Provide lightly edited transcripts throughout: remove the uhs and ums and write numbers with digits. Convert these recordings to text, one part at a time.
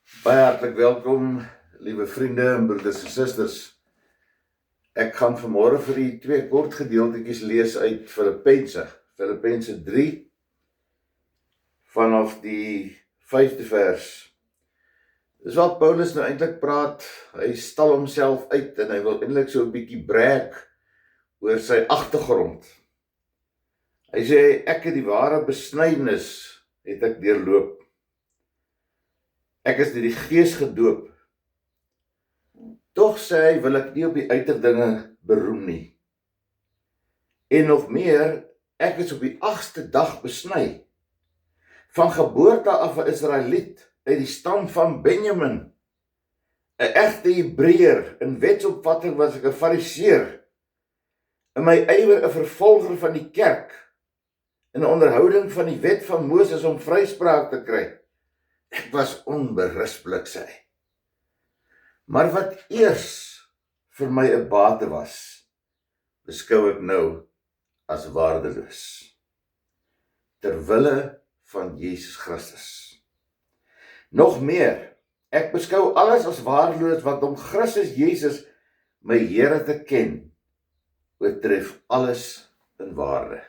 Baie hartlik welkom, liewe vriende en broeders en susters. Ek gaan vanmôre vir u twee kort gedeeltetjies lees uit Filippense 3 vanaf die 5de vers. Dis wat Paulus nou eintlik praat. Hy stal homself uit en hy wil eintlik so 'n bietjie brag oor sy agtergrond. Hy sê ek het die ware besnydenis het ek deurloop. Ek is deur die Gees gedoop. Tog sê hy, wil ek nie op die uiterdinge beroem nie. En nog meer, ek is op die 8ste dag besny. Van geboorte af 'n Israeliet, uit die stam van Benjamin. 'n Egte Hebreër, in wetsopvatting was ek 'n Fariseer. In my ywer 'n vervolger van die kerk. In 'n onderhouding van die wet van Moses om vryspraak te kry. Ek was onberispelik, sê hy. Maar wat eers vir my 'n bate was, beskou ek nou as waardeloos. Terwille van Jesus Christus. Nog meer, ek beskou alles as waardeloos wat om Christus Jesus, my Here te ken, oortref alles in waarde.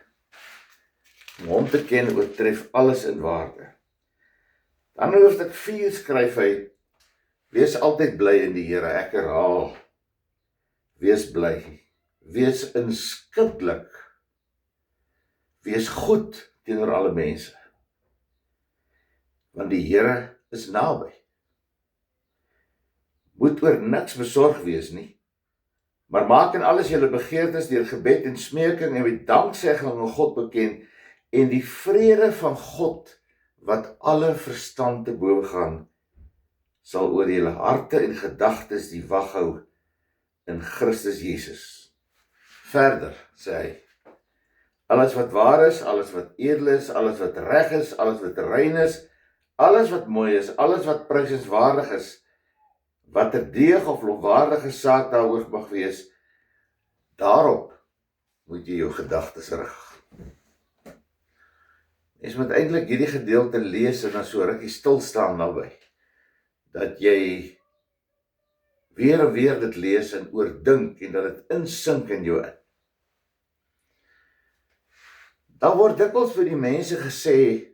Om hom te ken oortref alles in waarde. Dan in hoofstuk 4 skryf hy, wees altyd bly in die Here, ek herhaal, wees bly, wees inskikkelik, wees goed teenoor alle mense, want die Here is naby. Moet oor niks besorg wees nie, maar maak in alles julle begeertes deur gebed en smeking en met danksegging aan God bekend, en die vrede van God, wat alle verstand te bowe gaan, sal oor julle harte en gedagtes die wag hou in Christus Jesus. Verder, sê hy, alles wat waar is, alles wat edel is, alles wat reg is, alles wat rein is, alles wat mooi is, alles wat prysenswaardig is, wat 'n deeg of lofwaardige saak daaroor mag wees, daarop moet jy jou gedagtes rig. Mens moet eintlik hierdie gedeelte lees en dan so rukkie stil staan naby, dat jy weer en weer dit lees en oordink en dat dit insink in jou in. Dan word dikwels vir die mense gesê,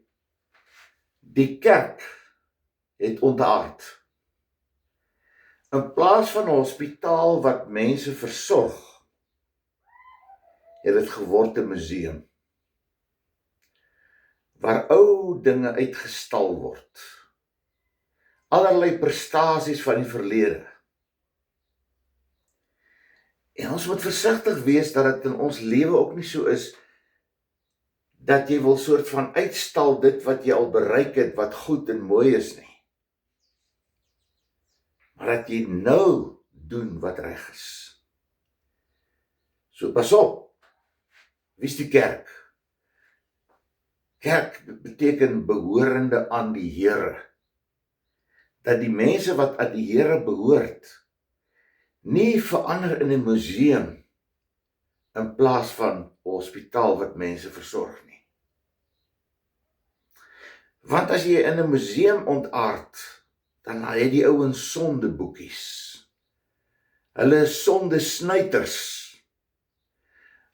die kerk het ontaard. In plaas van 'n hospitaal wat mense versorg, het dit geword 'n museum, waar ou dinge uitgestal word. Allerlei prestasies van die verlede. En ons moet versigtig wees dat dit in ons lewe ook nie so is, dat jy wil soort van uitstal dit wat jy al bereik het, wat goed en mooi is nie. Maar dat jy nou doen wat reg is. So pas op, wie is die kerk? Kerk beteken behorende aan die Here. Dat die mense wat aan die Here behoort, nie verander in 'n museum, in plaas van 'n hospitaal wat mense versorg nie. Want as jy in 'n museum ontaard, dan het die ouens sondeboekies. Hulle is sondesnuiters.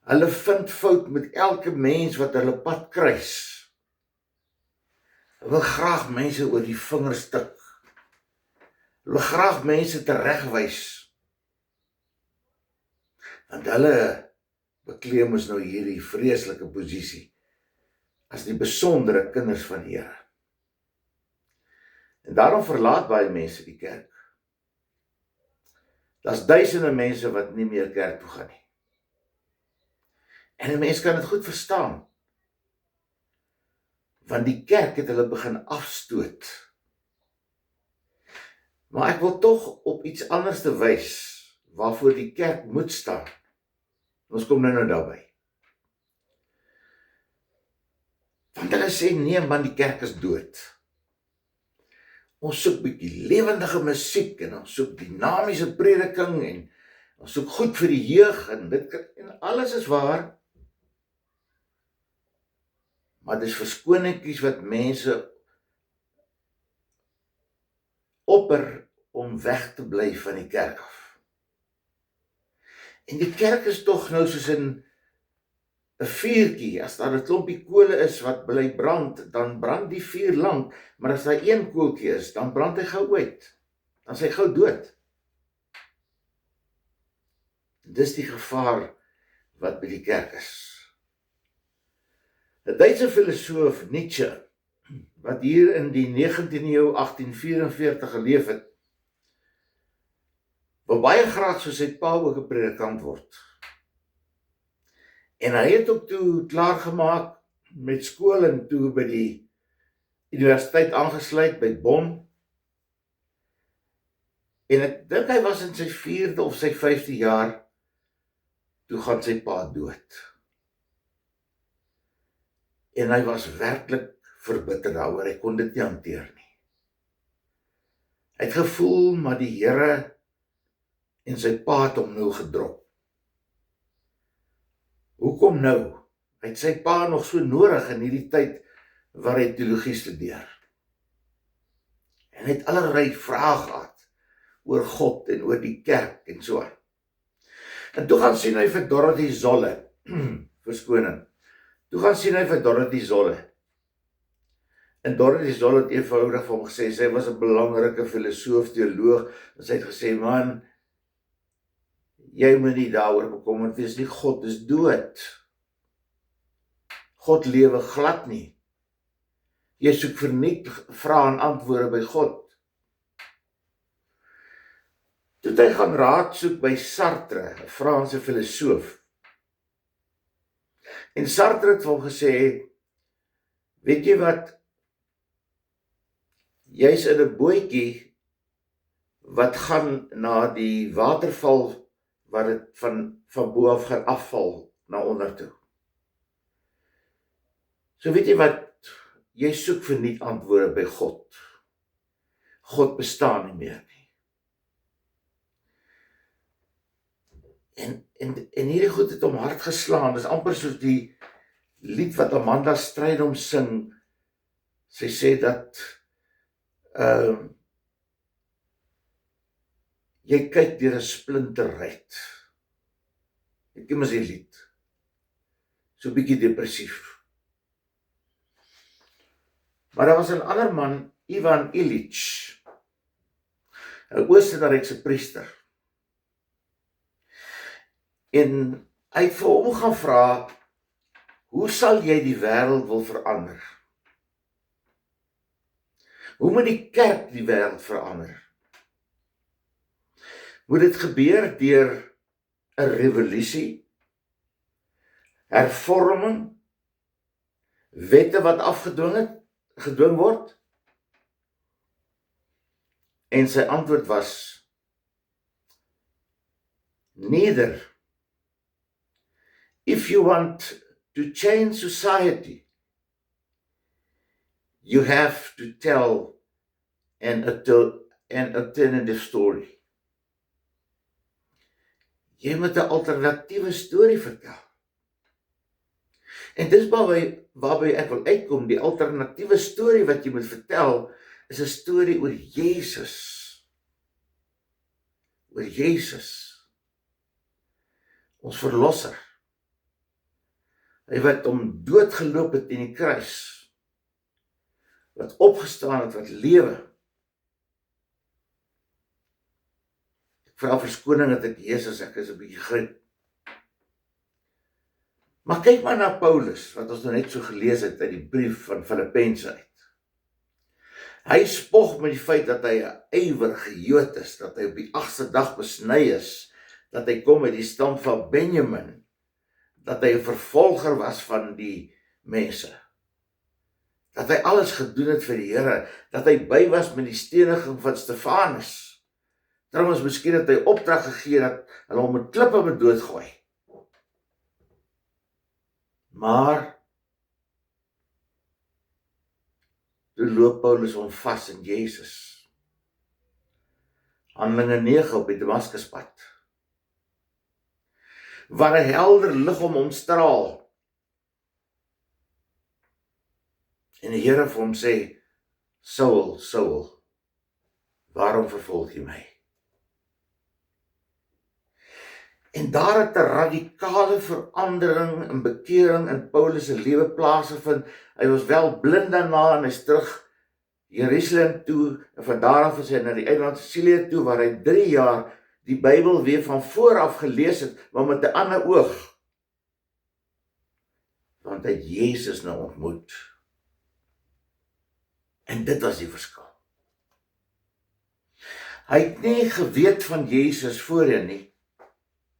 Hulle vind fout met elke mens wat hulle pad kruis. Hulle wil graag mense oor die vingers tik. Hulle wil graag mense teregwys. Want hulle bekleem ons nou hierdie vreeslike posisie as die besondere kinders van die Here. En daarom verlaat baie mense die kerk. Daar's duisende mense wat nie meer kerk toe gaan nie. En 'n mens kan dit goed verstaan. Want die kerk het hulle begin afstoot. Maar ek wil tog op iets anders te wys, waarvoor die kerk moet staan. Ons kom nou daarby. Want hulle sê, nee man, die kerk is dood. Ons soek bietjie lewendige musiek, en ons soek dinamiese prediking, en ons soek goed vir die jeug, en alles is waar. Maar dis verskoningkies wat mense opper om weg te bly van die kerk af. En die kerk is tog nou soos 'n vuurtjie. As daar 'n klompie kole is wat bly brand, dan brand die vuur lank, maar as daar een koeltjie is, dan brand hy gou uit. Dan is hy gou dood. Dis die gevaar wat by die kerk is. 'n Duitse filosoof Nietzsche, wat hier in die 19de eeu 1844 geleef het, wil baie graag soos sy pa ook 'n predikant word. En hy het ook toe klaargemaak met skool en toe by die universiteit aangesluit by Bonn. En ek dink hy was in sy 4de of sy 5de jaar, toe gaan sy pa dood. En hy was werklik verbitter daaroor, hy kon dit nie hanteer nie. Hy het gevoel, maar die Here en sy pa het hom nou gedrop. Hoekom nou? Hy het sy pa nog so nodig in hierdie tyd waar hy teologie studeer. En hy het allerlei vrae gehad oor God en oor die kerk en so. En toe gaan sien hy vir Dorothy Zolle, verskoning. Toe gaan sien hy vir Dorothy Zolle. En Dorothy Zolle het eenvoudig vir hom gesê, sy was 'n belangrike filosoof, teoloog, en sy het gesê, man, jy moet nie daaroor bekommerd wees nie, God is dood. God lewe glad nie. Jy soek verniet vrae en antwoorde by God. Toe het hy gaan raad soek by Sartre, 'n Franse filosoof. En Sartre het vir hom gesê, weet jy wat, jy's in 'n bootjie wat gaan na die waterval waar dit van bo af gaan afval na onder toe. So weet jy wat, jy soek verniet antwoorde by God. God bestaan nie meer nie. En hierdie goed het hom hard geslaan. Dis amper soos die lied wat Amanda Strydom sing. Sy sê dat jy kyk deur 'n splinterruit. Ek ken mos die lied. So bietjie depressief. Maar daar was 'n ander man, Ivan Illich, 'n Oostenrykse priester. En hy het vir hom gaan vra, hoe sal jy die wêreld wil verander? Hoe moet die kerk die wêreld verander? Moet dit gebeur deur 'n revolusie, hervorming, wette wat gedwing word? En sy antwoord was, neither. If you want to change society, you have to tell an alternative story. Jy moet 'n alternatiewe storie vertel. En dis waarby ek wil uitkom, die alternatiewe storie wat jy moet vertel, is 'n storie oor Jesus. Oor Jesus. Ons verlosser. Hy wat hom doodgeloop het in die kruis. Wat opgestaan het, wat lewe. Ek vra verskoning dat ek Jesus, ek is 'n bietjie gryp. Maar kyk maar na Paulus, wat ons nou net so gelees het uit die brief van Filippense uit. Hy spog met die feit dat hy 'n ywerige Jood is, dat hy op die 8ste dag besny is, dat hy kom uit die stam van Benjamin, dat hy 'n vervolger was van die mense, dat hy alles gedoen het vir die Here, dat hy by was met die steniging van Stefanus. Trouwens, miskien het hy opdrag gegee dat hulle hom met klippe moet doodgooi. Maar toe loop Paulus hom vas in Jesus. Handelinge 9 op die Damaskuspad, waar 'n helder lig om hom straal. En die Here vir hom sê, Saul, Saul, waarom waarom vervolg jy my? En daar het 'n radikale verandering en bekering in Paulus se lewe plaasgevind. Hy was wel blind daarna en hy's terug Jerusalem toe, en van daar af is hy na die eiland Sicilië toe, waar hy 3 jaar die Bybel weer van vooraf gelees het, maar met 'n ander oog. Want hy het Jesus nou ontmoet. En dit was die verskil. Hy het nie geweet van Jesus voorheen nie.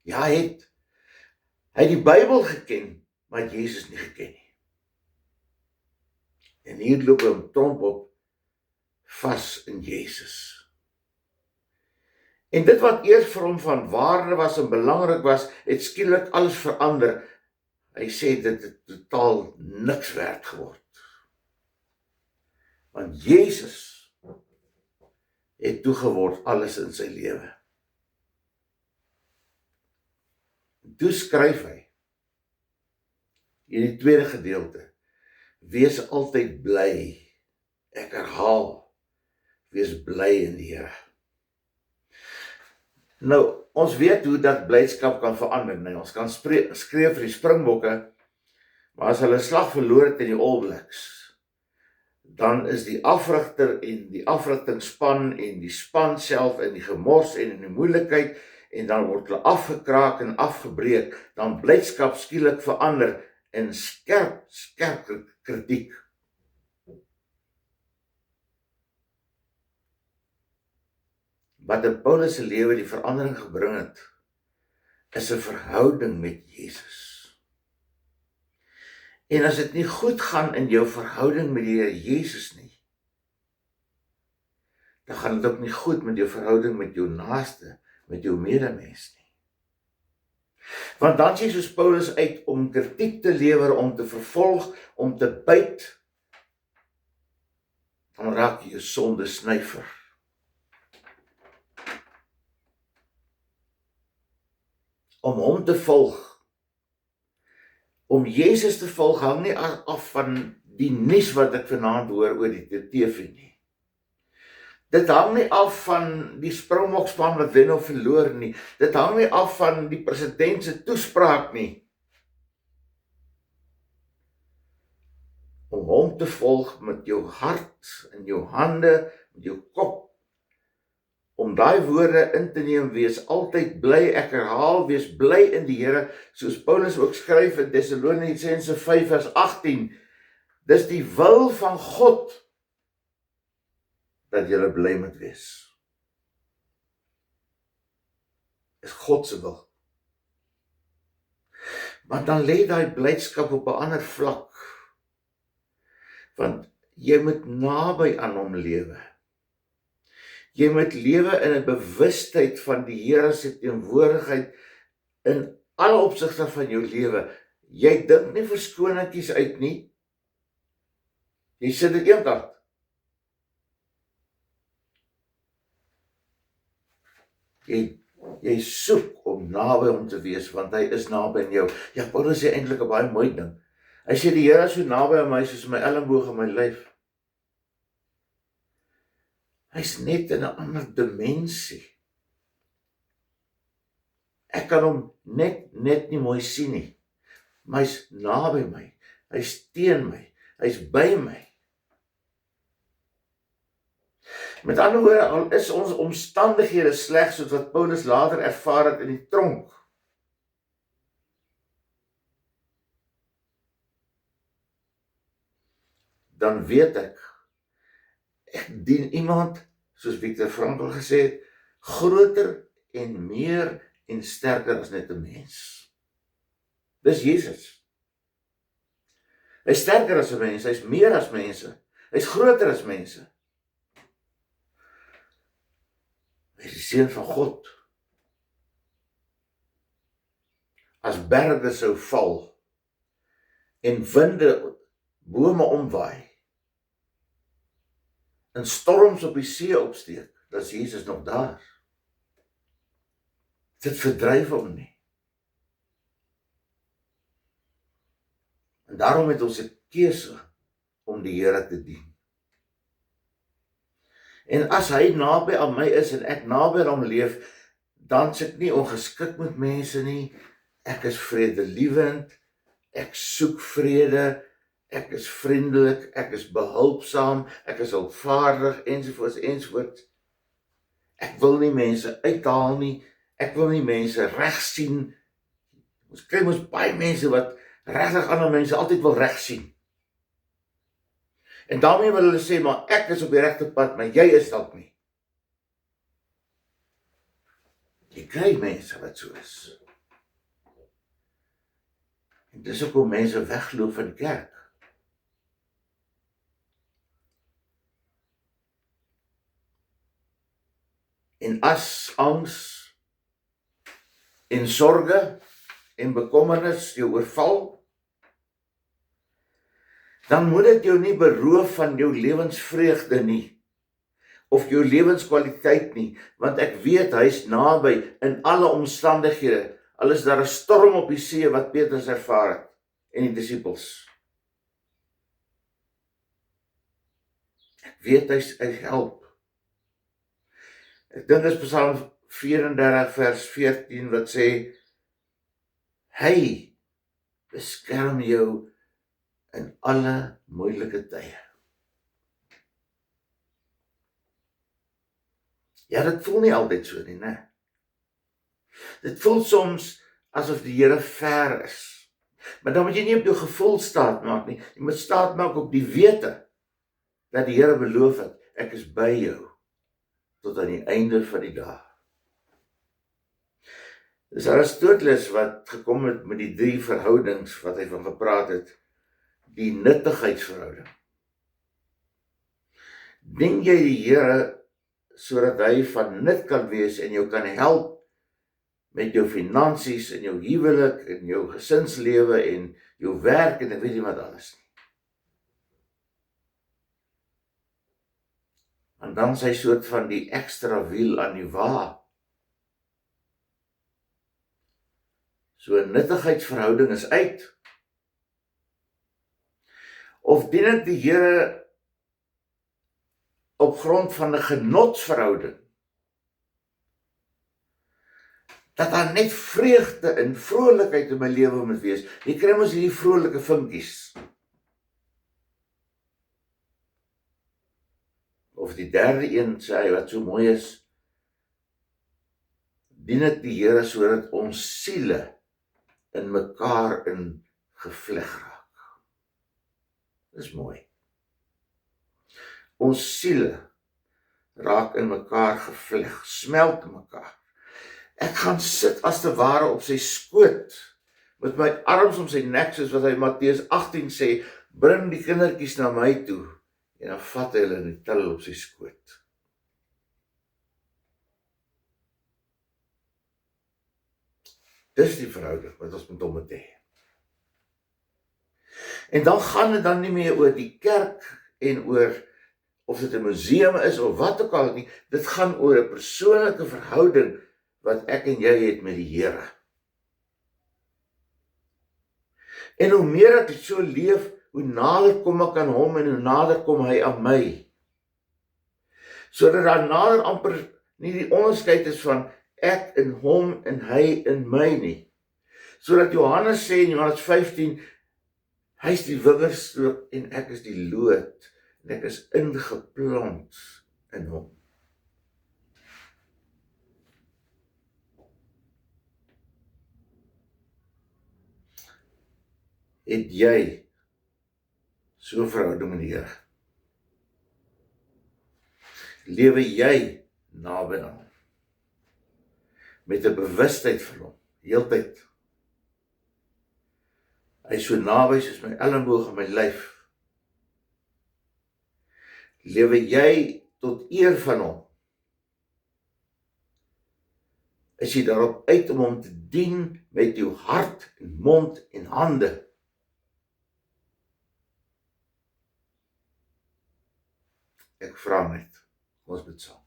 Ja, hy het die Bybel geken, maar het Jesus nie geken nie. En hier loop hy hom tromp op, vas in Jesus. En dit wat eers vir hom van waarde was en belangrik was, het skielik alles verander. Hy sê dit het totaal niks werd geword. Want Jesus het toegeword alles in sy lewe. Toe skryf hy, in die tweede gedeelte, wees altyd bly. Ek herhaal, wees bly in die Here. Nou, ons weet hoe dat blydskap kan verander. Nee, ons kan skreeu vir die Springbokke, maar as hulle slag verloor het in die All Blacks, dan is die afrigter en die afrigtingsspan en die span self in die gemors en in die moeilikheid, en dan word hulle afgekraak en afgebreek, dan blydskap skielik verander in skerp kritiek. Wat in Paulus se lewe die verandering gebring het, is 'n verhouding met Jesus. En as dit nie goed gaan in jou verhouding met die Here Jesus nie, dan gaan dit ook nie goed met jou verhouding met jou naaste, met jou medemens nie. Want dan sê soos Paulus uit om kritiek te lewer, om te vervolg, om te byt, dan raak jy 'n sonde snyfer. Om hom te volg, om Jesus te volg, hang nie af van die nuus wat ek vanaand hoor oor die TV nie. Dit hang nie af van die Springbokspan wat wen of verloor nie. Dit hang nie af van die president se toespraak nie. Om hom te volg met jou hart en jou hande, met jou kop, om daai woorde in te neem, wees altyd bly, ek herhaal, wees bly in die Here, soos Paulus ook skryf in Tessalonisense 5 vers 18, dis die wil van God, dat julle bly moet wees. Is God se wil. Maar dan lê daai blydskap op 'n ander vlak, want jy moet naby aan hom lewe. Jy moet lewe in 'n bewustheid van die Here se teenwoordigheid in alle opsigte van jou lewe. Jy dink nie verskoningkies uit nie. Jy sit dit eenkant. Jy soek om naby hom te wees, want hy is naby aan jou. Ja, Paulus sê eintlik 'n baie mooi ding. Hy sê die Here is so naby aan my soos my elmboog en my lyf. Hy's net in 'n ander dimensie. Ek kan hom net nie mooi sien nie. Maar hy's naby my. Hy's teen my. Hy's by my. Met ander woorde, al is ons omstandighede sleg, soos wat Paulus later ervaar het in die tronk, dan weet ek dien iemand, soos Viktor Frankl gesê het, groter en meer en sterker as net 'n mens. Dis Jesus. Hy's sterker as 'n mens, hy's meer as mense, hy's groter as mense. Hy is die Seun van God. As berge sou val en winde bome omwaai en storms op die see opsteek, dan is Jesus nog daar. Dit verdryf hom nie. En daarom het ons 'n keuse om die Here te dien. En as hy naby aan my is en ek naby aan hom leef, dan is ek nie ongeskik met mense nie. Ek is vredelievend, ek soek vrede, ek is vriendelik, ek is behulpsaam, ek is hulpvaardig, ensovoorts, ensovoorts. Ek wil nie mense uithaal nie, ek wil nie mense reg sien. Ons kry mos baie mense wat regtig ander mense altyd wil reg sien. En daarmee wil hulle sê, maar ek is op die regte pad, maar jy is dalk nie. Jy kry mense wat so is. En dis ook hoe mense wegloop van die kerk. En as angs en sorge en bekommernis jou oorval, dan moet dit jou nie beroof van jou lewensvreugde nie, of jou lewenskwaliteit nie, want ek weet hy is naby in alle omstandighede, al is daar 'n storm op die see wat Petrus ervaar het, en die disippels. Ek weet hy help. Ek dink dit is Psalm 34 vers 14 wat sê, hy beskerm jou in alle moeilike tye. Ja, dit voel nie altyd so nie, né? Dit voel soms asof die Here ver is. Maar dan moet jy nie op jou gevoel staat maak nie. Jy moet staat maak op die wete dat die Here beloof het, ek is by jou tot aan die einde van die dag. Dis Aristoteles wat gekom het met die 3 verhoudings wat hy van gepraat het, die nuttigheidsverhouding. Dien jy die Here sodat hy van nut kan wees en jou kan help met jou finansies en jou huwelik en jou gesinslewe en jou werk en ek weet nie wat alles nie. En dan sy soort van die ekstra wiel aan die wa. So 'n nuttigheidsverhouding is uit. Of dien ek die Here op grond van 'n genotsverhouding, dat daar net vreugde en vrolikheid in my lewe moet wees. Jy kry mos hierdie vrolike vinkies. Of die derde een sê hy wat so mooi is, dien ek die Here sodat ons siele in mekaar in gevleg raak. Dis mooi. Ons siele raak in mekaar gevleg, smelt in mekaar. Ek gaan sit as te ware op sy skoot, met my arms om sy nek, soos wat hy Matteus 18 sê, bring die kindertjies na my toe, en dan vat hy hulle en die til op sy skoot. Dis die verhouding wat ons met hom moet hê. En dan gaan dit dan nie meer oor die kerk en oor of dit 'n museum is of wat ook al nie, dit gaan oor 'n persoonlike verhouding wat ek en jy het met die Here. En hoe meer ek so leef, hoe nader kom ek aan hom en hoe nader kom hy aan my. Sodat daar nader amper nie die onderskeid is van ek in hom en hy in my nie. Sodat Johannes sê in Johannes 15, hy is die wingerdstrook en ek is die loot en ek is ingeplant in hom. Het jy so 'n verhouding met die Here? Lewe jy naby aan hom? Met 'n bewustheid van hom, heeltyd. Hy is so naby soos my elmboog en my lyf. Lewe jy tot eer van hom? Is jy daarop uit om hom te dien met jou hart en mond en hande? Ek vra net, ons bid saam.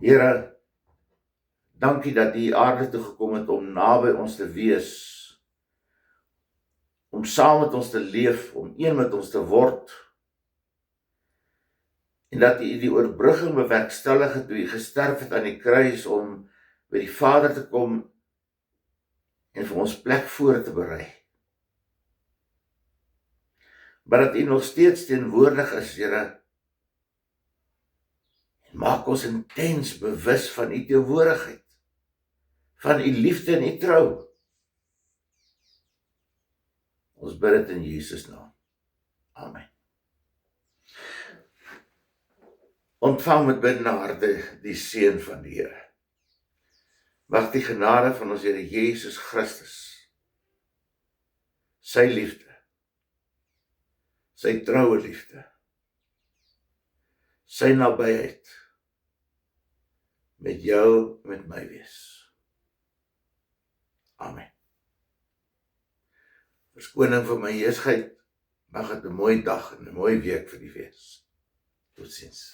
Here, dankie dat U aarde toe gekom het om naby ons te wees, om saam met ons te leef, om een met ons te word. en dat U die oorbrugging bewerkstellig het, toe U gesterf het aan die kruis om by die Vader te kom en vir ons plek voor te berei. Maar dat U nog steeds teenwoordig is, Here, en maak ons intens bewus van U teenwoordigheid, van U liefde en U trou. Ons bid dit in Jesus naam. Amen. Ontvang met bidende harte die seën van die Here. Mag die genade van ons Here Jesus Christus, sy liefde, sy troue liefde, sy nabyheid met jou, met my wees. Amen. Verskoning vir my heesheid, mag het 'n mooi dag en 'n mooi week vir die wees. Totsiens.